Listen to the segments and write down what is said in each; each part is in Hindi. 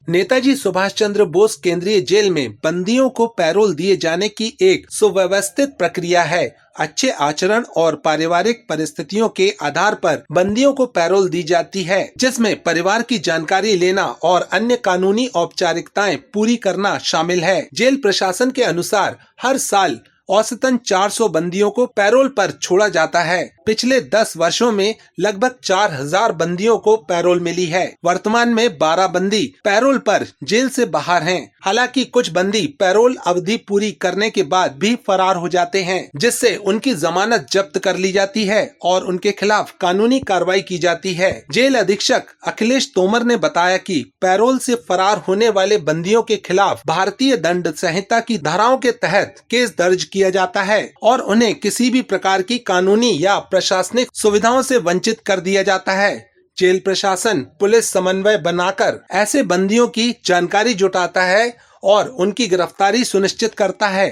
नेताजी सुभाष चंद्र बोस केंद्रीय जेल में बंदियों को पैरोल दिए जाने की एक सुव्यवस्थित प्रक्रिया है। अच्छे आचरण और पारिवारिक परिस्थितियों के आधार पर बंदियों को पैरोल दी जाती है, जिसमें परिवार की जानकारी लेना और अन्य कानूनी औपचारिकताएं पूरी करना शामिल है। जेल प्रशासन के अनुसार हर साल औसतन 400 बंदियों को पैरोल पर छोड़ा जाता है। पिछले 10 वर्षों में लगभग 4000 बंदियों को पैरोल मिली है। वर्तमान में 12 बंदी पैरोल पर जेल से बाहर हैं। हालांकि कुछ बंदी पैरोल अवधि पूरी करने के बाद भी फरार हो जाते हैं, जिससे उनकी जमानत जब्त कर ली जाती है और उनके खिलाफ कानूनी कार्रवाई की जाती है। जेल अधीक्षक अखिलेश तोमर ने बताया कि पैरोल से फरार होने वाले बंदियों के खिलाफ भारतीय दंड संहिता की धाराओं के तहत केस दर्ज किया जाता है और उन्हें किसी भी प्रकार की कानूनी या प्रशासनिक सुविधाओं से वंचित कर दिया जाता है। जेल प्रशासन पुलिस समन्वय बनाकर ऐसे बंदियों की जानकारी जुटाता है और उनकी गिरफ्तारी सुनिश्चित करता है।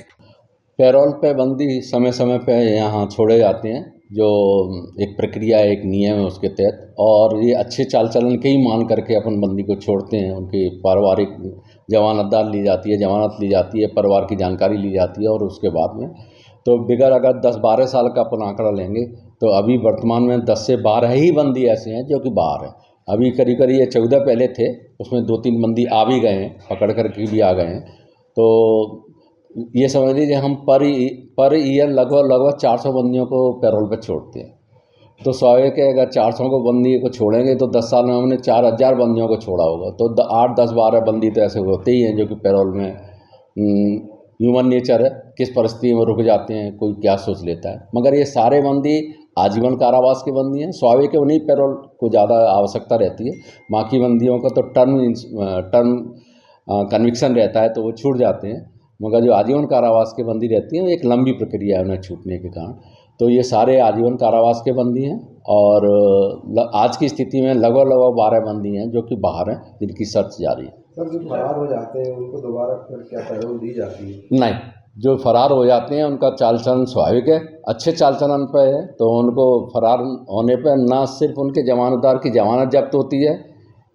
पैरोल पे बंदी समय समय पे यहाँ छोड़े जाते हैं, जो एक प्रक्रिया एक नियम है उसके तहत, और ये अच्छे चाल चलन के ही मान करके अपन बंदी को छोड़ते हैं। उनकी पारिवारिक जमानतदार ली जाती है, जमानत ली जाती है, परिवार की जानकारी ली जाती है और उसके बाद में तो बिगर अगर 10-12 साल का अपन आंकड़ा लेंगे तो अभी वर्तमान में 10 से 12 ही बंदी ऐसे हैं जो कि बाहर हैं। अभी करीब करीब ये 14 पहले थे, उसमें 2-3 बंदी आ भी गए हैं, पकड़ कर के भी आ गए हैं। तो ये समझ लीजिए हम पर ईयर लगभग 400 बंदियों को पैरोल पर छोड़ते हैं। तो स्वाभाविक है अगर 400 को बंदी को छोड़ेंगे तो 10 साल में हमने 4000 बंदियों को छोड़ा होगा, तो 8, 10, 12 बंदी तो ऐसे होते ही हैं जो कि पैरोल में ह्यूमन नेचर है, किस परिस्थिति में रुक जाते हैं, कोई क्या सोच लेता है। मगर ये सारे बंदी आजीवन कारावास के बंदी हैं। स्वाभाविक है उन्हीं पैरोल को ज़्यादा आवश्यकता रहती है। बाकी बंदियों का तो टर्म कन्विक्शन रहता है तो वो छूट जाते हैं, मगर जो आजीवन कारावास के बंदी रहती हैं एक लंबी प्रक्रिया है उन्हें छूटने के कारण। तो ये सारे आजीवन कारावास के बंदी हैं और आज की स्थिति में लगभग 12 बंदी हैं जो कि बाहर हैं, जिनकी सर्च जारी है। सर, जो फरार हो जाते हैं उनको दोबारा फिर क्या पैरोल दी जाती है? नहीं, जो फरार हो जाते हैं उनका चाल चलन स्वाभाविक है, अच्छे चाल चलन पर है, तो उनको फरार होने पर न सिर्फ उनके जमानतदार की जमानत जब्त होती है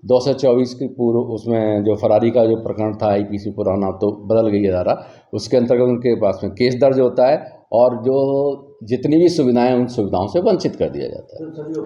224 की पूर्व, उसमें जो फरारी का जो प्रकरण था आईपीसी पुराना तो बदल गई है धारा, उसके अंतर्गत उनके पास में केस दर्ज होता है और जो जितनी भी सुविधाएं उन सुविधाओं से वंचित कर दिया जाता है। तो सर, जो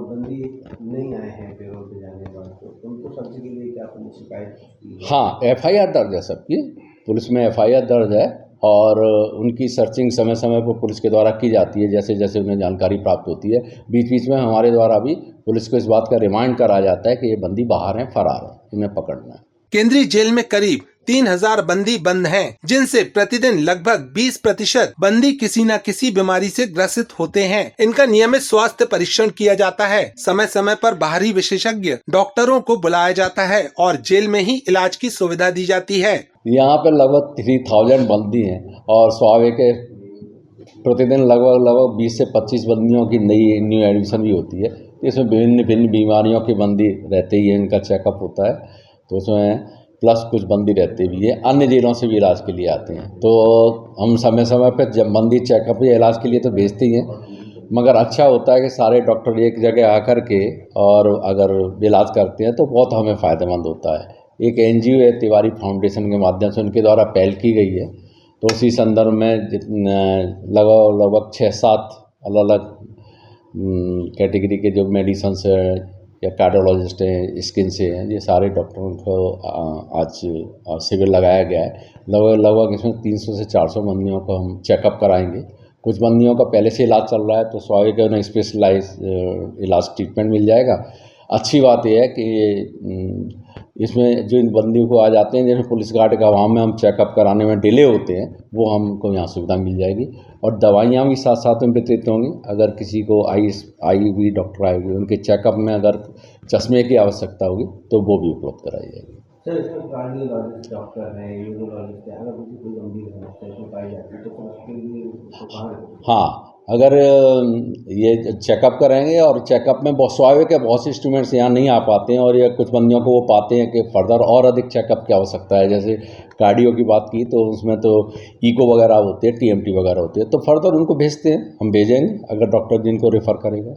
बंदी नहीं आए हैं पैरोल पे जाने के बाद तो उनको सब्जी के लिए क्या पुलिस शिकायत की है? हाँ, एफआईआर दर्ज है सबकी, पुलिस में एफआईआर दर्ज है और उनकी सर्चिंग समय समय पर पुलिस के द्वारा की जाती है जैसे जैसे उन्हें जानकारी प्राप्त होती है। बीच बीच में हमारे द्वारा भी पुलिस को इस बात का रिमाइंड करा जाता है कि ये बंदी बाहर हैं, फरार हैं, इन्हें पकड़ना है। केंद्रीय जेल में करीब 3000 बंदी बंद हैं, जिनसे प्रतिदिन लगभग 20% बंदी किसी न किसी बीमारी से ग्रसित होते हैं। इनका नियमित स्वास्थ्य परीक्षण किया जाता है। समय समय पर बाहरी विशेषज्ञ डॉक्टरों को बुलाया जाता है और जेल में ही इलाज की सुविधा दी जाती है। यहाँ पे लगभग 3000 बंदी हैं और स्वाभाविक है प्रतिदिन लगभग 20 से 25 बंदियों की न्यू एडमिशन भी होती है। इसमें विभिन्न बीमारियों के बंदी रहते ही है, इनका चेकअप होता है, तो उसमें प्लस कुछ बंदी रहते भी है, अन्य जेलों से भी इलाज के लिए आते हैं। तो हम समय समय पर जब बंदी चेकअप या इलाज के लिए तो भेजते ही हैं, मगर अच्छा होता है कि सारे डॉक्टर एक जगह आकर के और अगर इलाज करते हैं तो बहुत हमें फ़ायदेमंद होता है। एक एनजीओ है तिवारी फाउंडेशन के माध्यम से उनके द्वारा पहल की गई है, तो उसी संदर्भ में लगभग 6-7 अलग अलग कैटेगरी के जो मेडिसन है या कार्डियोलॉजिस्ट हैं, स्किन से हैं, ये सारे डॉक्टरों को आज शिविर लगाया गया है। लगभग इसमें 300 से 400 बंदियों को हम चेकअप कराएंगे। कुछ बंदियों का पहले से इलाज चल रहा है तो स्वाभाविक है उन्हें स्पेशलाइज इलाज ट्रीटमेंट मिल जाएगा। अच्छी बात यह है कि इसमें जो इन बंदियों को आ जाते हैं जिन्हें पुलिस गार्ड का वहाँ में हम चेकअप कराने में डिले होते हैं, वो हमको यहाँ सुविधा मिल जाएगी और दवाइयाँ भी साथ साथ में वितरित होंगी। अगर किसी को आई भी डॉक्टर आएगी, उनके चेकअप में अगर चश्मे की आवश्यकता होगी तो वो भी उपलब्ध कराई जाएगी। सर, इसमें कार्डियोलॉजिस्ट डॉक्टर हैं, यूरोलॉजिस्ट हैं, अगर कोई गंभीर समस्या पाई जाती है तो उसके लिए हाँ, अगर ये चेकअप करेंगे और चेकअप में बहुत स्वाभाविक है बहुत से इंस्ट्रूमेंट्स यहाँ नहीं आ पाते हैं और ये कुछ बंदियों को वो पाते हैं कि फर्दर और अधिक चेकअप की आवश्यकता है। जैसे कार्डियो की बात की तो उसमें तो ईको वगैरह होती है, टीएमटी वगैरह होती है, तो फर्दर उनको भेजते हैं, हम भेजेंगे अगर डॉक्टर जिनको रेफ़र करेगा।